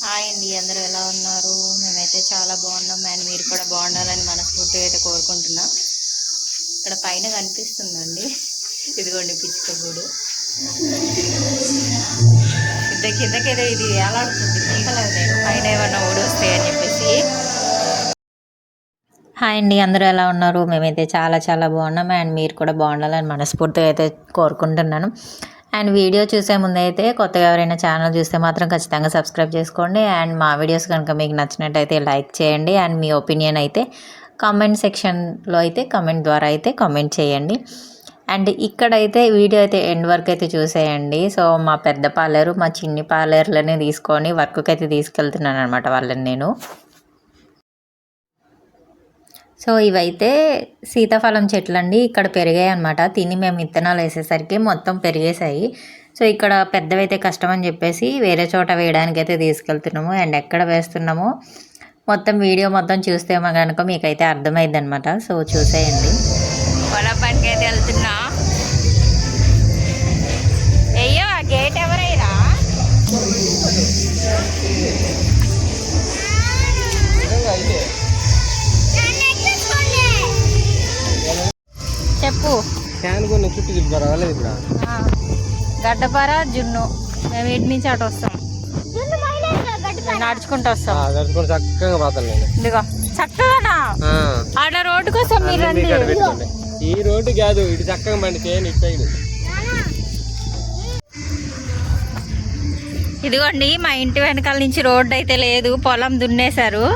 Hi అండి, అందరూ ఎలా ఉన్నారు? మేమైతే చాలా బాగున్నాం అండ్ మీరు కూడా బాగుండాలని మనస్ఫూర్తిగా అయితే కోరుకుంటున్నాం. ఇక్కడ పైన కనిపిస్తుందండి, ఇదిగోండి పిచ్చుక గూడు. కిందకేదో ఇది ఎలాడుతుంది, పీకలేదు నేను పైన ఏమన్నా ఊడొస్తాయి అని చెప్పేసి. హాయ్ అండి, అందరూ ఎలా ఉన్నారు? మేమైతే చాలా చాలా బాగున్నాం అండ్ మీరు కూడా బాగుండాలని మనస్ఫూర్తిగా అయితే కోరుకుంటున్నాను. అండ్ వీడియో చూసే ముందు అయితే కొత్తగా ఎవరైనా ఛానల్ చూస్తే మాత్రం ఖచ్చితంగా సబ్స్క్రైబ్ చేసుకోండి. అండ్ మా వీడియోస్ కనుక మీకు నచ్చినట్టయితే లైక్ చేయండి. అండ్ మీ ఒపీనియన్ అయితే కామెంట్ సెక్షన్లో అయితే కామెంట్ ద్వారా అయితే కామెంట్ చేయండి. అండ్ ఇక్కడైతే వీడియో అయితే ఎండ్ వరకు అయితే చూసేయండి. సో మా పెద్ద పాలేరు మా చిన్ని పాలేరులని తీసుకొని వర్క్కి అయితే తీసుకెళ్తున్నాను అనమాట వాళ్ళని నేను. సో ఇవైతే సీతాఫలం చెట్లు అండి, ఇక్కడ పెరిగాయి అనమాట. తిని మేము విత్తనాలు వేసేసరికి మొత్తం పెరిగేసాయి. సో ఇక్కడ పెద్దవైతే కష్టం అని చెప్పేసి వేరే చోట వేయడానికి అయితే తీసుకెళ్తున్నాము. అండ్ ఎక్కడ వేస్తున్నామో మొత్తం వీడియో మొత్తం చూస్తే కనుక మీకైతే అర్థమైంది అనమాట. సో చూసేయండి. పొలం పనికి అయితే వెళ్తున్నా. అయ్యో ఆ గేట్ ఎవరైనా చెప్పు. గడ్డపార జున్ను, మేము ఇంటి నుంచి అటు వస్తాం, నడుచుకుంటూ వస్తాం. ఇదిగో చక్కగా ఆడ రోడ్డు కోసం మీరు రండి. ఈ రోడ్డు కాదు, ఇటు చక్కగా బండి చేయని సైడ్. ఇదిగోండి మా ఇంటి వెనకాల నుంచి రోడ్డు అయితే లేదు, పొలం దున్నేశారు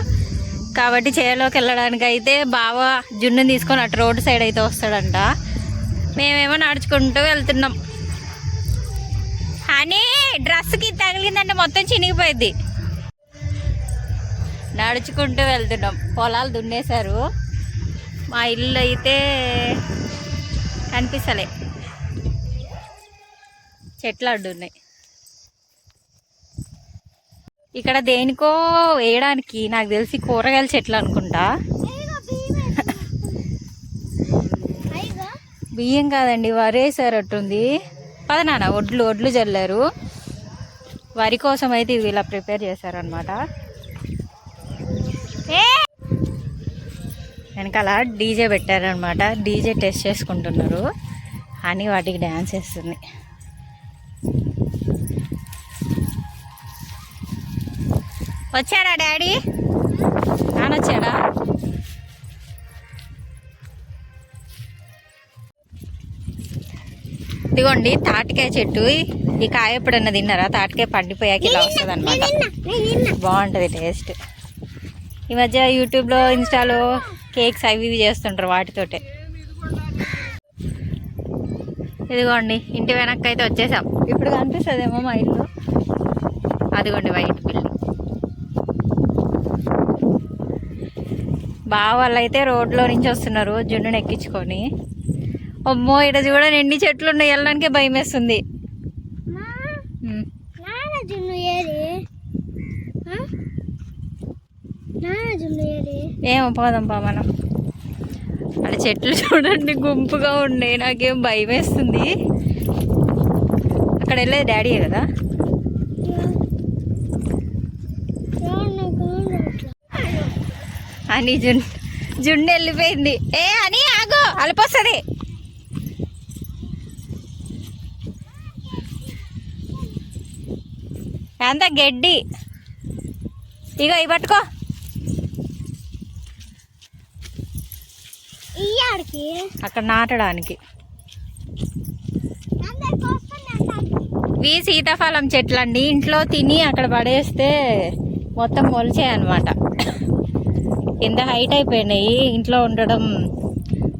కాబట్టి చేలోకి వెళ్ళడానికి అయితే బావ జున్ను తీసుకొని అటు రోడ్డు సైడ్ అయితే వస్తాడంట. మేమేమో నడుచుకుంటూ వెళ్తున్నాం. అని డ్రెస్కి తగిలిందంటే మొత్తం చినిగిపోయింది. నడుచుకుంటూ వెళ్తున్నాం, పొలాలు దున్నేశారు. మా ఇల్లు అయితే కనిపిస్తలే, చెట్లు అడ్డున్నాయి. ఇక్కడ దేనికో వేయడానికి నాకు తెలిసి కూరగాయల చెట్లు అనుకుంటా. బియ్యం కాదండి, వరి వేసారట్టుంది. పద నాన్న, ఒడ్లు చల్లారు. వరి కోసం అయితే ఇది ఇలా ప్రిపేర్ చేశారనమాట. వెనకాల డీజే పెట్టారనమాట, డీజే టెస్ట్ చేసుకుంటున్నారు అని వాటికి డ్యాన్స్ వేస్తుంది. వచ్చాడా డాడీ? నాన్న వచ్చాడా? ఇదిగోండి తాటికాయ చెట్టు. ఈ కాయ ఎప్పుడన్నా తిన్నారా? తాటికాయ పండిపోయాక ఇలా వస్తుంది అనమాట, బాగుంటుంది టేస్ట్. ఈ మధ్య యూట్యూబ్లో ఇన్స్టాలో కేక్స్ అవి ఇవి చేస్తుంటారు వాటితోటే. ఇదిగోండి ఇంటి వెనక్కి అయితే వచ్చేసాం. ఇప్పుడు కనిపిస్తుందేమో మా ఇల్లు, అదిగోండి వైట్ బిల్డింగ్. బావ వాళ్ళు అయితే రోడ్లో నుంచి వస్తున్నారు జున్నుని ఎక్కించుకొని. అమ్మో ఇక్కడ చూడండి ఎన్ని చెట్లు ఉన్నాయి, వెళ్ళడానికే భయం వేస్తుంది. ఏమో పోదాంపా మనం. అక్కడ చెట్లు చూడండి గుంపుగా ఉన్నాయి, నాకేం భయం వేస్తుంది. అక్కడ వెళ్ళేది డాడీయే కదా. అని జున్ను వెళ్ళిపోయింది. అని ఆగో, అలిపోస్తుంది. అంత గడ్డి. ఇగో ఇవి పట్టుకో. అక్కడ నాటడానికి. ఇవి సీతాఫలం చెట్లు అండి, ఇంట్లో తిని అక్కడ పడేస్తే మొత్తం మొలిచాయి అనమాట. కింద హైట్ అయిపోయినాయి, ఇంట్లో ఉండడం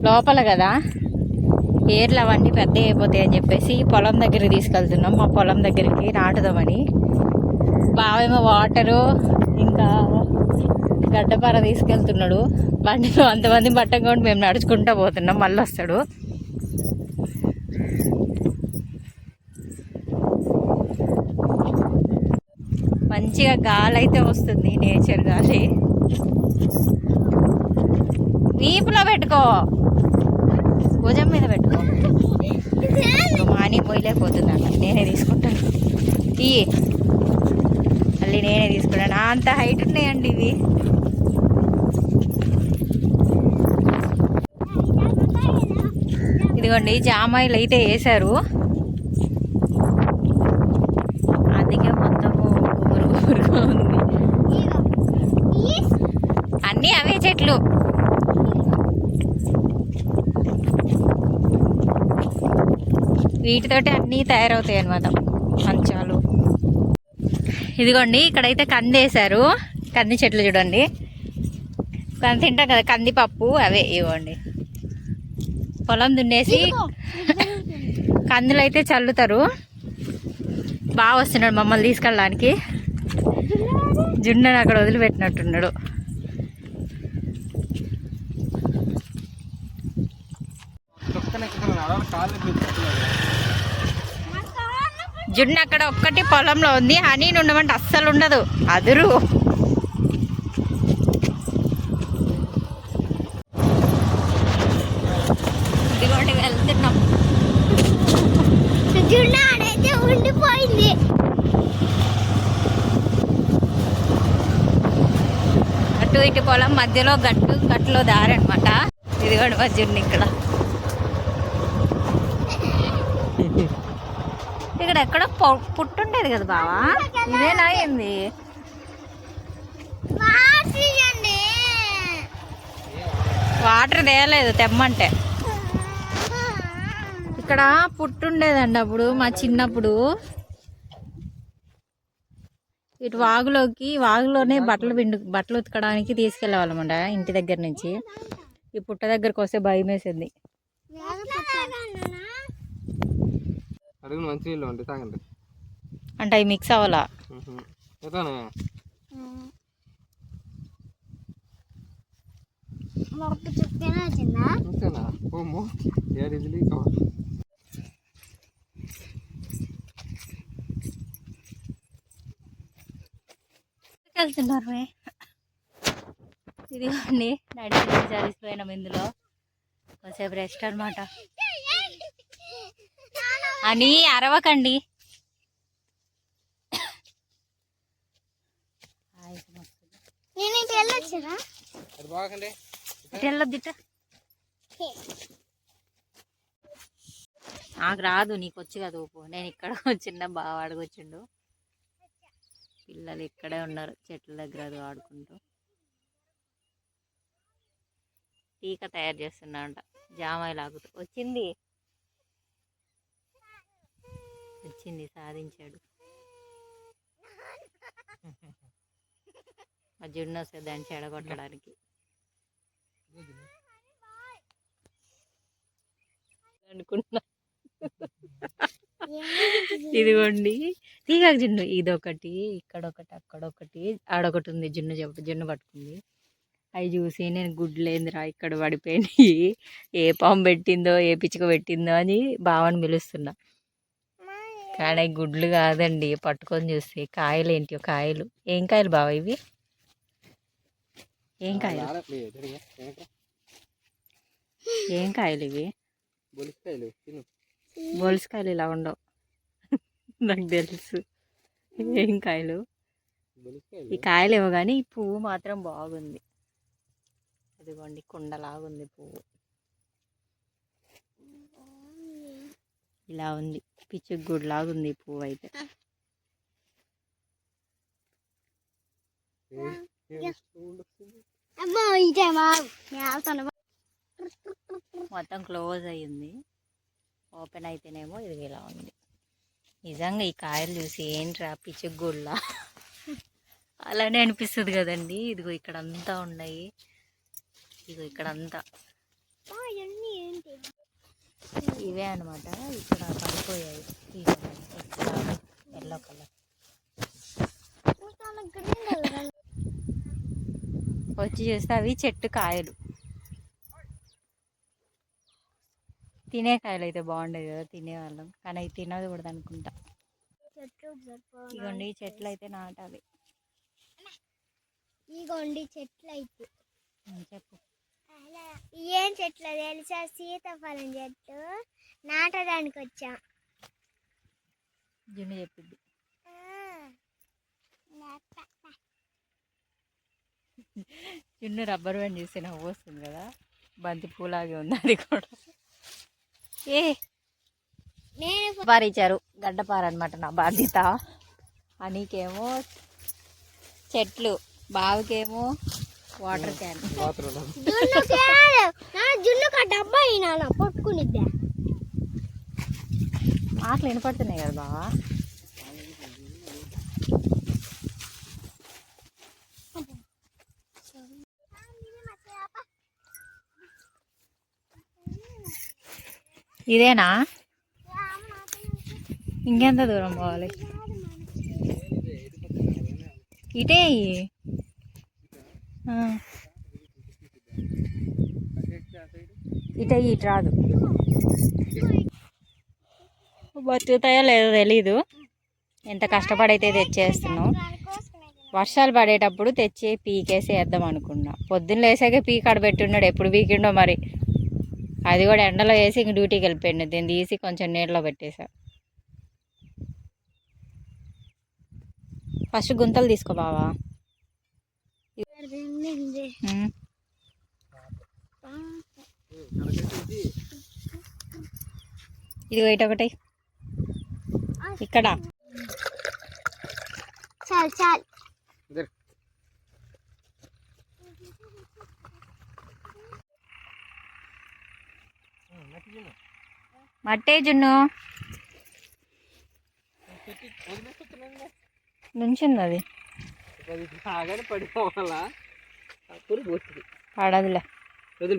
లోపల కదా, ఏర్లు అవన్నీ పెద్ద అయిపోతాయి అని చెప్పేసి పొలం దగ్గరికి తీసుకెళ్తున్నాం. మా పొలం దగ్గరికి నాటుదామని. బావేమో వాటరు ఇంకా గడ్డపార తీసుకెళ్తున్నాడు. బండిలో అంతమంది పట్టకుండా మేము నడుచుకుంటూ పోతున్నాం, మళ్ళీ వస్తాడు. మంచిగా గాలి అయితే వస్తుంది, నేచర్ గాలి. వీపులో పెట్టుకో, భుజం మీద పెట్టుకో. మాని పోయలేకపోతుందంట, నేనే తీసుకుంటాను. మళ్ళీ నేనే తీసుకుంటాను. అంత హైట్ ఉన్నాయండి ఇవి. ఇదిగోండి జామాయిలు అయితే వేసారు, అందుకే మొత్తము గుబురు గుబురుగా ఉంది. అన్నీ అవే చెట్లు. వీటితోటి అన్నీ తయారవుతాయి అన్నమాట మంచాలు. ఇదిగోండి ఇక్కడైతే కంది వేసారు, కంది చెట్లు చూడండి. తింటాం కదా కందిపప్పు, అవే ఇవ్వండి. పొలం దున్నేసి కందులు అయితే చల్లుతారు. బాగా వస్తున్నాడు మమ్మల్ని తీసుకెళ్ళడానికి. జున్నని అక్కడ వదిలిపెట్టినట్టున్నాడు. జున్ను అక్కడ ఒక్కటి పొలంలో ఉంది. హనీ ఉండమంటే అస్సలు ఉండదు, అదురు. ఇదిగోండి వెళ్తున్నాం. జున్ను ఆడైతే ఉండిపోయింది. అటు ఇటు పొలం మధ్యలో గట్టులో దారి అనమాట. ఇదిగోండి మా జున్ను ఇక్కడ. ఇక్కడ ఎక్కడో పుట్టుండేది కదా బావా, ఇదేనా అయింది? వాటర్ తేయలేదు తెమ్మంటే. ఇక్కడ పుట్టుండేదండి అప్పుడు మా చిన్నప్పుడు. ఇటు వాగులోనే బట్టలు ఉతకడానికి తీసుకెళ్ళేవాళ్ళమంట ఇంటి దగ్గర నుంచి. ఈ పుట్ట దగ్గరకు వస్తే భయం వేసింది. అంటే అవి మిక్స్ అవ్వాలా? వెళ్తున్నారు. ఇదిగోండి నడిచి జరిసిపోయినాం. ఇందులో కొంచెంసేపు రెస్ట్ అనమాట. అని అరవకండి. నాకు రాదు, నీకు వచ్చి కదా ఊపు. నేను ఇక్కడ చిన్న బాగా ఆడుకొచ్చిండు. పిల్లలు ఇక్కడే ఉన్నారు చెట్ల దగ్గర అది ఆడుకుంటూ. టీకా తయారు చేస్తున్నా అంట. జామాయి లాగుతూ వచ్చింది సాధించాడు. మా జున్ను వస్తే దాన్ని చెడగొట్టడానికి అనుకున్నా. ఇదిగోండి తీగ జున్ను, ఇదొకటి, ఇక్కడొకటి, అక్కడొకటి, ఆడొకటి ఉంది. జున్ను పట్టుకుంది. అవి చూసి నేను గుడ్లేందిరా ఇక్కడ పడిపోయినాయి, ఏ పాము పెట్టిందో ఏ పిచ్చుక పెట్టిందో అని బావని పిలుస్తున్నా. కానీ గుడ్లు కాదండి, పట్టుకొని చూస్తే కాయలు. ఏంటి కాయలు? ఏం కాయలు బావ ఇవి? ఏం కాయలు? ఏం కాయలు ఇవి? బొలుసుకాయలు ఇలా ఉండవు, నాకు తెలుసు. ఏం కాయలు? ఈ కాయలు ఏమో కానీ ఈ పువ్వు మాత్రం బాగుంది. అదిగోండి కుండలాగుంది పువ్వు, ఇలా ఉంది. పిచ్చుకు గుడి లాగుంది ఈ పువ్వు అయితే. మొత్తం క్లోజ్ అయ్యింది. ఓపెన్ అయితేనేమో ఇది ఇలా ఉంది. నిజంగా ఈ కాయలు చూసి ఏంట్రా పిచ్చుకు గుడిలా అలానే అనిపిస్తుంది కదండి. ఇదిగో ఇక్కడంతా ఉన్నాయి, ఇదిగో ఇక్కడంతా ఇవే అనమాట. ఇక్కడ పడిపోయాయి ఎల్లో కలర్. వచ్చి చూస్తే అవి చెట్టు కాయలు. తినే కాయలు అయితే బాగుండేది కదా, తినేవాళ్ళం. కానీ అవి తినకూడదు అనుకుంటా. ఇగోండి చెట్లు అయితే నాటాలి. ఇగోండి చెట్లు అయితే చెప్పు. ఏం చెట్లు తెలుసా? సీతాఫలం చెట్టు నాటడానికి వచ్చా. జున్ను చెప్పింది. చిన్న రబ్బర్ బ్యాండ్ చూస్తే నవ్వు వస్తుంది కదా, బంతి పూలాగే ఉంది అది కూడా. ఏ నేను పారిచ్చారు గడ్డపార అనమాట నా బాధ్యత. అనీకేమో చెట్లు, బావికేమో వాటర్ క్యాన్. జున్నుకు ఆ డబ్బా అయినా పట్టుకునిద్దా. మాటలు వినపడుతున్నాయి కదా బావా. ఇదేనా? ఇంకెంత దూరం పోవాలి? ఇటే ఇటే ఇటు రాదు. బతుకుతాయో లేదో తెలీదు. ఎంత కష్టపడైతే తెచ్చేస్తున్నాం. వర్షాలు పడేటప్పుడు తెచ్చి పీకేసి వేద్దాం అనుకున్నా. పొద్దున్న లేసాకే పీక్ ఆడబెట్టున్నాడు, ఎప్పుడు పీకిండో మరి. అది కూడా ఎండలో వేసి ఇంక డ్యూటీకి వెళ్ళిపోయింది. దీన్ని తీసి కొంచెం నీళ్ళలో పెట్టేసా. ఫస్ట్ గుంతలు తీసుకో బావా. ఇది వెయిట్ ఒకటి ఇక్కడ. చాలు చాలు. మట్టే జున్ను నుంచింది అది. పడిపోవాలా? పడదులే. వదిలి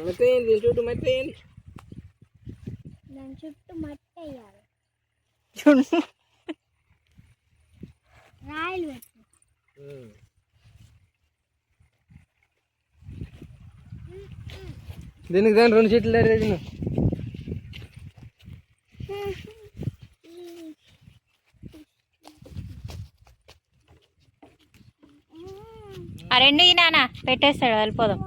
మెత్తేయండి, చుట్టూ మెత్తేయండి. దాని చుట్టూ మట్టి వేయాలి, జున్ను రాయలు పెట్టు. దీనికి దాని 2 చెట్లు లేదు. ఆ రెండు ఈ నాన్న పెట్టేస్తాడు, వెళ్ళిపోదాం.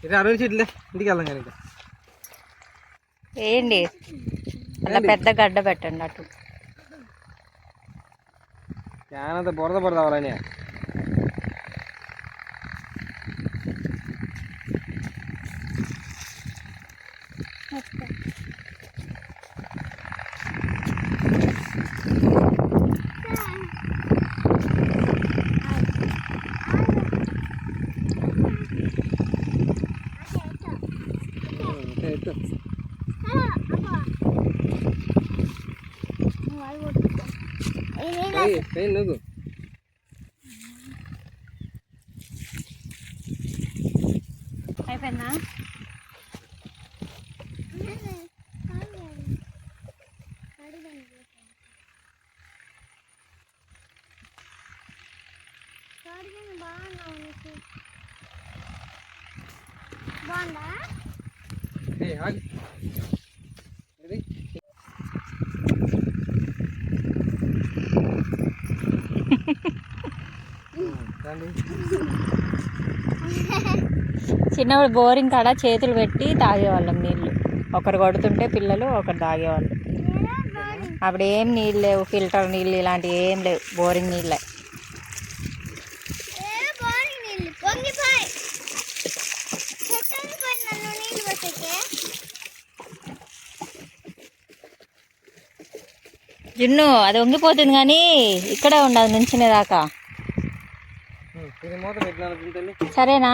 ఇది 2 చెట్లే, ఇంటికి వెళ్దాం కానీ. వేయండి, అలా పెద్ద గడ్డ పెట్టండి అటు. క్యానంత బురద బురద అవ్వాలని. నువ్వు అయిపోయిందా? బాగుందా? చిన్నప్పుడు బోరింగ్ కాడ చేతులు పెట్టి తాగేవాళ్ళం నీళ్ళు. ఒకరు కొడుతుంటే పిల్లలు, ఒకరు తాగేవాళ్ళు. అప్పుడు ఏం నీళ్ళు లేవు, ఫిల్టర్ నీళ్ళు ఇలాంటివి ఏం లేవు, బోరింగ్ నీళ్ళే. జున్ను అది వంగిపోతుంది కానీ ఇక్కడే ఉండదు నుంచునేదాకా. సరేనా?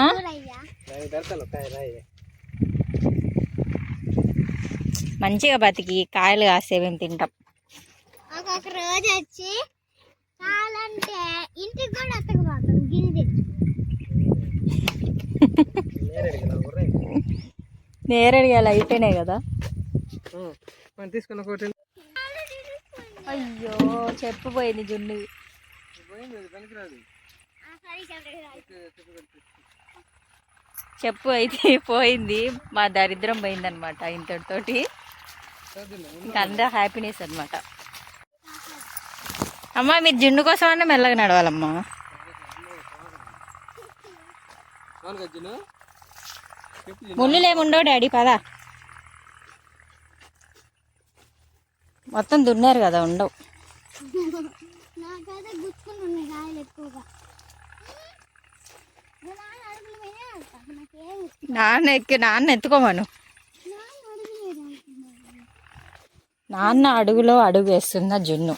మంచిగా బతికి కాయలు కాస్తే మేము తింటాం. ఒక రోజు వచ్చి కావాలంటే ఇంటికి కూడా అత్తకపోతాం గిరి తెచ్చు. నేరేడుగాయలు అయిపోయినాయి కదా. తీసుకున్న అయ్యో చెప్పు పోయింది జున్ను. చెప్పు అయితే పోయింది, మా దరిద్రం పోయిందనమాట ఇంతటితోటి. ఇంకా అందరూ హ్యాపీనెస్ అనమాట. అమ్మా మీరు జున్ను కోసం అన్న మెల్లగా నడవాలమ్మా. ముళ్ళులేముండవు డాడీ పదా. మొత్తం దున్నారు కదా, ఉండవు. నాకైతే గుచ్చుకుని ఉన్నాయి కాయలు ఎక్కువగా. నాన్న అడుగులు పోయినా నాకేం నాన్న ఎత్తుకోమను. నాన్న అడుగులేదు. నాన్న అడుగులో అడుగు వేస్తున్న జున్ను.